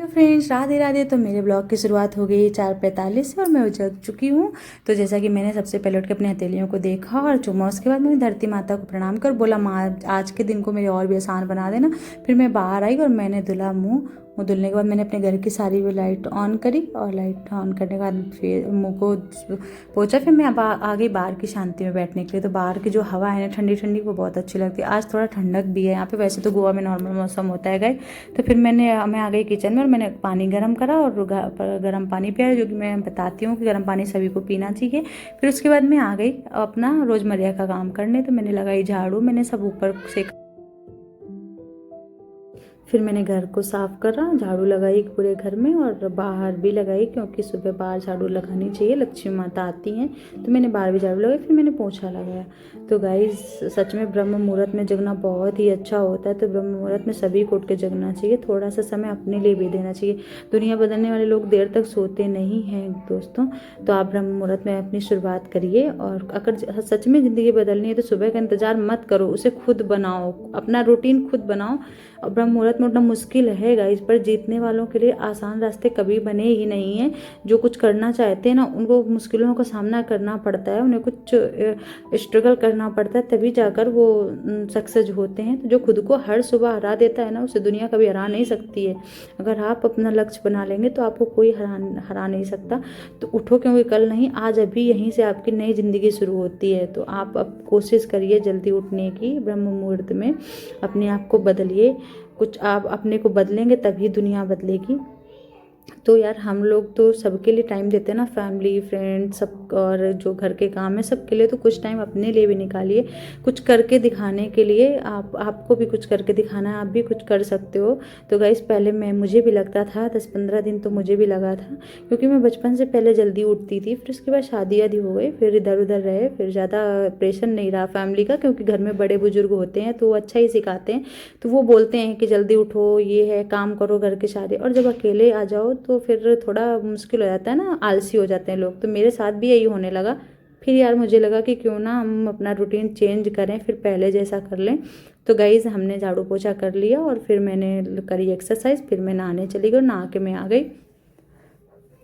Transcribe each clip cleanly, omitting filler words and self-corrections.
तो फ्रेंड्स राधे राधे। तो मेरे ब्लॉग की शुरुआत हो गई 4:45 से और मैं जग चुकी हूँ। तो जैसा कि मैंने सबसे पहले उठ के अपनी हथेलियों को देखा और चूमा, उसके बाद मैंने धरती माता को प्रणाम कर बोला माँ आज के दिन को मेरे और भी आसान बना देना। फिर मैं बाहर आई और मैंने धुला मुँह धुलने के बाद मैंने अपने घर की सारी भी लाइट ऑन करी और लाइट ऑन करने के बाद फिर मुँह को पोंछा। फिर मैं अब आ गई बाहर की शांति में बैठने के लिए। तो बाहर की जो हवा है ना ठंडी ठंडी, वो बहुत अच्छी लगती है। आज थोड़ा ठंडक भी है यहाँ पे, वैसे तो गोवा में नॉर्मल मौसम होता है गाइस। तो फिर मैं आ गई किचन में और मैंने पानी गर्म करा और गर्म पानी पिया, जो कि मैं बताती हूँ कि गर्म पानी सभी को पीना चाहिए। फिर उसके बाद मैं आ गई अपना रोज़मर्रा का काम करने। तो मैंने लगाई झाड़ू, मैंने सब ऊपर से, फिर मैंने घर को साफ़ करा, झाड़ू लगाई पूरे घर में और बाहर भी लगाई, क्योंकि सुबह बाहर झाड़ू लगानी चाहिए, लक्ष्मी माता आती हैं। तो मैंने बाहर भी झाड़ू लगाई, फिर मैंने पोछा लगाया। तो गाइस सच में ब्रह्म मुहूर्त में जगना बहुत ही अच्छा होता है। तो ब्रह्म मुहूर्त में सभी को उठ के जगना चाहिए, थोड़ा सा समय अपने लिए भी देना चाहिए। दुनिया बदलने वाले लोग देर तक सोते नहीं हैं दोस्तों। तो आप ब्रह्म मुहूर्त में अपनी शुरुआत करिए, और अगर सच में ज़िंदगी बदलनी है तो सुबह का इंतज़ार मत करो, उसे खुद बनाओ, अपना रूटीन खुद बनाओ। और ब्रह्म मुहूर्त में उठना मुश्किल है गाइस, पर जीतने वालों के लिए आसान रास्ते कभी बने ही नहीं हैं। जो कुछ करना चाहते हैं ना, उनको मुश्किलों का सामना करना पड़ता है, उन्हें कुछ स्ट्रगल करना पड़ता है, तभी जाकर वो सक्सेस होते हैं। तो जो खुद को हर सुबह हरा देता है ना, उसे दुनिया कभी हरा नहीं सकती है। अगर आप अपना लक्ष्य बना लेंगे तो आपको कोई हरा नहीं सकता। तो उठो, क्योंकि कल नहीं आज अभी यहीं से आपकी नई ज़िंदगी शुरू होती है। तो आप अब कोशिश करिए जल्दी उठने की, ब्रह्म मुहूर्त में अपने आप को बदलिए। कुछ आप अपने को बदलेंगे तभी दुनिया बदलेगी। तो यार हम लोग तो सबके लिए टाइम देते हैं ना, फैमिली फ्रेंड सब, और जो घर के काम है सबके लिए। तो कुछ टाइम अपने लिए भी निकालिए, कुछ करके दिखाने के लिए। आपको भी कुछ करके दिखाना है, आप भी कुछ कर सकते हो। तो गाइस पहले मुझे भी लगता था 10-15 दिन तो मुझे भी लगा था, क्योंकि मैं बचपन से पहले जल्दी उठती थी। फिर उसके बाद शादी आदि हो गई, फिर इधर उधर रहे, फिर ज़्यादा प्रेशर नहीं रहा फैमिली का, क्योंकि घर में बड़े बुजुर्ग होते हैं तो वो अच्छा ही सिखाते हैं। तो वो बोलते हैं कि जल्दी उठो, ये है काम करो घर के सारे। और जब अकेले आ जाओ तो फिर थोड़ा मुश्किल हो जाता है ना, आलसी हो जाते हैं लोग। तो मेरे साथ भी यही होने लगा। फिर यार मुझे लगा कि क्यों ना हम अपना रूटीन चेंज करें, फिर पहले जैसा कर लें। तो गाइज़ हमने झाड़ू पोछा कर लिया और फिर मैंने करी एक्सरसाइज, फिर मैं नहाने चली गई और नहा के मैं आ गई।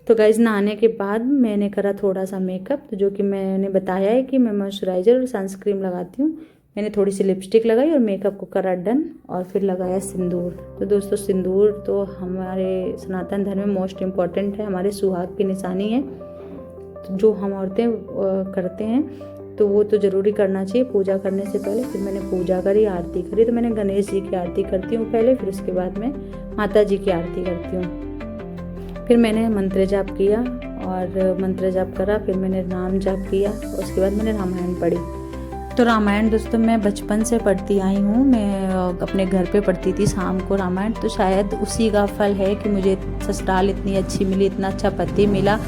तो गाइज़ नहाने के बाद मैंने करा थोड़ा सा मेकअप, तो जो कि मैंने बताया है कि मैं मॉइस्चराइज़र और सनस्क्रीन लगाती हूँ। मैंने थोड़ी सी लिपस्टिक लगाई और मेकअप को करा डन, और फिर लगाया सिंदूर। तो दोस्तों सिंदूर तो हमारे सनातन धर्म में मोस्ट इम्पॉर्टेंट है, हमारे सुहाग की निशानी है। तो जो हम औरतें करते हैं तो वो तो ज़रूरी करना चाहिए पूजा करने से पहले। फिर मैंने पूजा करी, आरती करी। तो मैंने गणेश जी की आरती करती हूँ पहले, फिर उसके बाद मैं माता जी की आरती करती हूँ। फिर मैंने मंत्र जाप किया और मंत्र जाप करा, फिर मैंने नाम जाप किया, उसके बाद मैंने रामायण पढ़ी। तो रामायण दोस्तों मैं बचपन से पढ़ती आई हूँ, मैं अपने घर पे पढ़ती थी शाम को रामायण। तो शायद उसी का फल है कि मुझे ससुराल इतनी अच्छी मिली, इतना अच्छा पति मिला,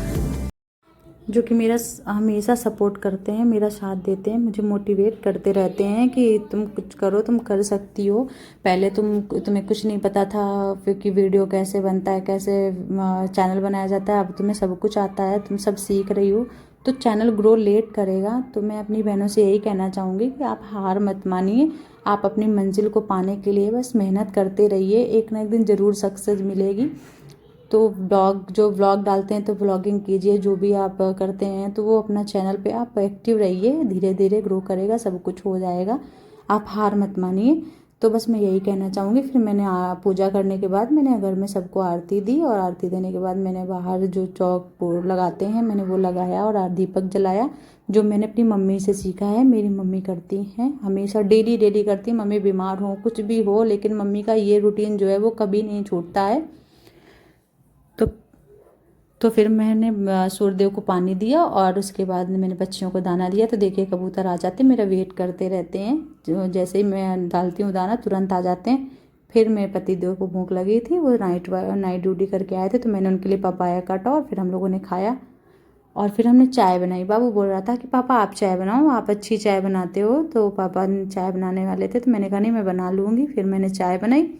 जो कि मेरा हमेशा सपोर्ट करते हैं, मेरा साथ देते हैं, मुझे मोटिवेट करते रहते हैं कि तुम कुछ करो, तुम कर सकती हो। पहले तुम्हें कुछ नहीं पता था कि वीडियो कैसे बनता है, कैसे चैनल बनाया जाता है, अब तुम्हें सब कुछ आता है, तुम सब सीख रही हो। तो चैनल ग्रो लेट करेगा। तो मैं अपनी बहनों से यही कहना चाहूँगी कि आप हार मत मानिए, आप अपनी मंजिल को पाने के लिए बस मेहनत करते रहिए, एक ना एक दिन ज़रूर सक्सेस मिलेगी। तो व्लॉग डालते हैं तो व्लॉगिंग कीजिए, जो भी आप करते हैं तो वो अपना चैनल पे आप एक्टिव रहिए, धीरे धीरे ग्रो करेगा, सब कुछ हो जाएगा। आप हार मत मानिए। तो बस मैं यही कहना चाहूँगी। फिर मैंने पूजा करने के बाद मैंने घर में सबको आरती दी, और आरती देने के बाद मैंने बाहर जो चौक लगाते हैं मैंने वो लगाया और दीपक जलाया, जो मैंने अपनी मम्मी से सीखा है। मेरी मम्मी करती हैं हमेशा, डेली डेली करती हैं। मम्मी बीमार हो कुछ भी हो, लेकिन मम्मी का ये रूटीन जो है वो कभी नहीं छूटता है। तो तो फिर मैंने सूर्यदेव को पानी दिया और उसके बाद मैंने बच्चियों को दाना दिया। तो देखिए कबूतर आ जाते, मेरा वेट करते रहते हैं, जो जैसे ही मैं डालती हूँ दाना तुरंत आ जाते हैं। फिर मेरे पतिदेव को भूख लगी थी, वो नाइट ड्यूटी करके आए थे, तो मैंने उनके लिए पपाया काटा और फिर हम लोगों ने खाया। और फिर हमने चाय बनाई। बाबू बोल रहा था कि पापा आप चाय बनाओ, आप अच्छी चाय बनाते हो। तो पापा चाय बनाने वाले थे, तो मैंने कहा नहीं मैं बना लूँगी। फिर मैंने चाय बनाई,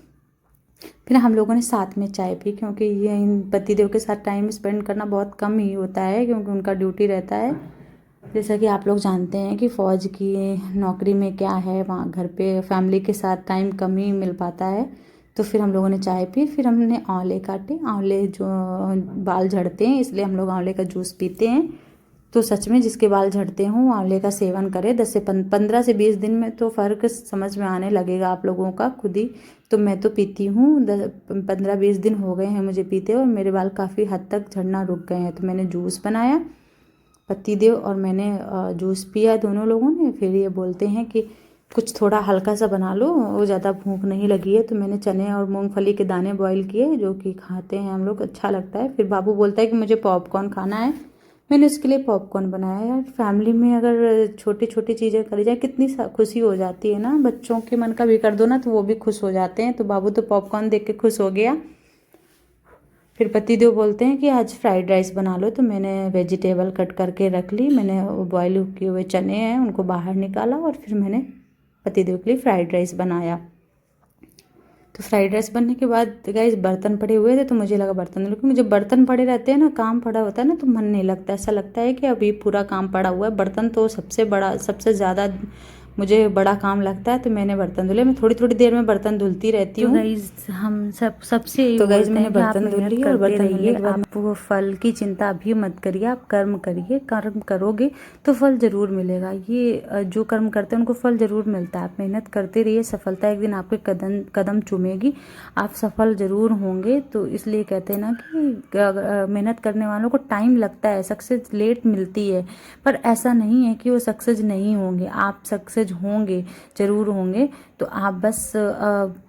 फिर हम लोगों ने साथ में चाय पी, क्योंकि ये इन पतिदेव के साथ टाइम स्पेंड करना बहुत कम ही होता है, क्योंकि उनका ड्यूटी रहता है। जैसा कि आप लोग जानते हैं कि फ़ौज की नौकरी में क्या है, वहाँ घर पे फैमिली के साथ टाइम कम ही मिल पाता है। तो फिर हम लोगों ने चाय पी, फिर हमने आंवले काटे। आंवले जो बाल झड़ते हैं इसलिए हम लोग आंवले का जूस पीते हैं। तो सच में जिसके बाल झड़ते हों आंवले का सेवन करें। 15 से 20 दिन में तो फ़र्क समझ में आने लगेगा आप लोगों का खुद ही। तो मैं तो पीती हूँ, 15-20 दिन हो गए हैं मुझे पीते, और मेरे बाल काफ़ी हद तक झड़ना रुक गए हैं। तो मैंने जूस बनाया, पत्ती देव और मैंने जूस पिया दोनों लोगों ने। फिर ये बोलते हैं कि कुछ थोड़ा हल्का सा बना लो, वो ज़्यादा भूख नहीं लगी है। तो मैंने चने और मूंगफली के दाने बॉईल किए, जो कि खाते हैं हम लोग, अच्छा लगता है। फिर बाबू बोलता है कि मुझे पॉपकॉर्न खाना है, मैंने उसके लिए पॉपकॉर्न बनाया। यार फैमिली में अगर छोटी छोटी चीज़ें करी जाए कितनी खुशी हो जाती है ना। बच्चों के मन का भी कर दो ना तो वो भी खुश हो जाते हैं। तो बाबू तो पॉपकॉर्न देख के खुश हो गया। फिर पतिदेव बोलते हैं कि आज फ्राइड राइस बना लो। तो मैंने वेजिटेबल कट करके रख ली, मैंने बॉयल किए हुए चने हैं उनको बाहर निकाला, और फिर मैंने पतिदेव के लिए फ्राइड राइस बनाया। तो फ्राइड राइस बनने के बाद गाइस बर्तन पड़े हुए थे, तो मुझे लगा बर्तन, लेकिन जब बर्तन पड़े रहते हैं ना, काम पड़ा होता है ना, तो मन नहीं लगता। ऐसा लगता है कि अभी पूरा काम पड़ा हुआ है। बर्तन तो सबसे ज़्यादा मुझे बड़ा काम लगता है। तो मैंने बर्तन धुले, मैं थोड़ी थोड़ी देर में बर्तन धुलती रहती हूँ। गाइज हम सबसे तो गाइज मैंने बर्तन धुल लिए, और बर्तन धुलने के बाद आप वो फल की चिंता अभी मत करिए, आप कर्म करिए। कर्म करोगे तो फल जरूर मिलेगा। ये जो कर्म करते हैं उनको फल जरूर मिलता है। आप मेहनत करते रहिए, सफलता एक दिन आपके कदम कदम चूमेगी, आप सफल जरूर होंगे। तो इसलिए कहते हैं ना कि मेहनत करने वालों को टाइम लगता है, सक्सेस लेट मिलती है, पर ऐसा नहीं है कि वो सक्सेस नहीं होंगे। आप सक्सेस होंगे, जरूर होंगे। तो आप बस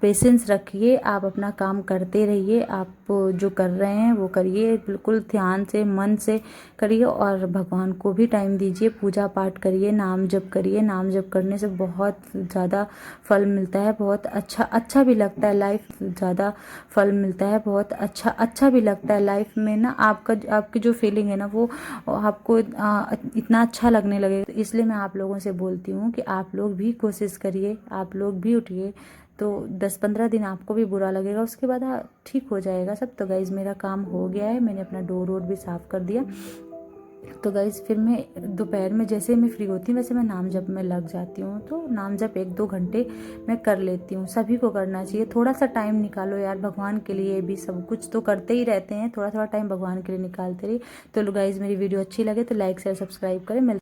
पेशेंस रखिए, आप अपना काम करते रहिए, आप जो कर रहे हैं वो करिए, बिल्कुल ध्यान से मन से करिए, और भगवान को भी टाइम दीजिए, पूजा पाठ करिए, नाम जप करिए। नाम जप करने से बहुत ज़्यादा फल मिलता है, बहुत अच्छा भी लगता है, लाइफ ज़्यादा फल मिलता है, बहुत अच्छा भी लगता है लाइफ में ना। आपकी जो फीलिंग है ना वो आपको इतना अच्छा लगने लगे। तो इसलिए मैं आप लोगों से बोलती हूँ कि आप लोग भी कोशिश करिए, आप लोग भी उठिए। तो 10-15 दिन आपको भी बुरा लगेगा, उसके बाद ठीक हो जाएगा सब। तो गाइज़ मेरा काम हो गया है, मैंने अपना डोर वोर भी साफ़ कर दिया। तो गाइज़ फिर मैं दोपहर में जैसे मैं फ्री होती हूँ वैसे मैं नाम जप में लग जाती हूँ। तो नाम जप 1-2 घंटे मैं कर लेती हूँ। सभी को करना चाहिए, थोड़ा सा टाइम निकालो यार भगवान के लिए भी। सब कुछ तो करते ही रहते हैं, थोड़ा थोड़ा टाइम भगवान के लिए निकालते रहिए। तो गाइज़ मेरी वीडियो अच्छी लगे तो लाइक शेयर सब्सक्राइब करें।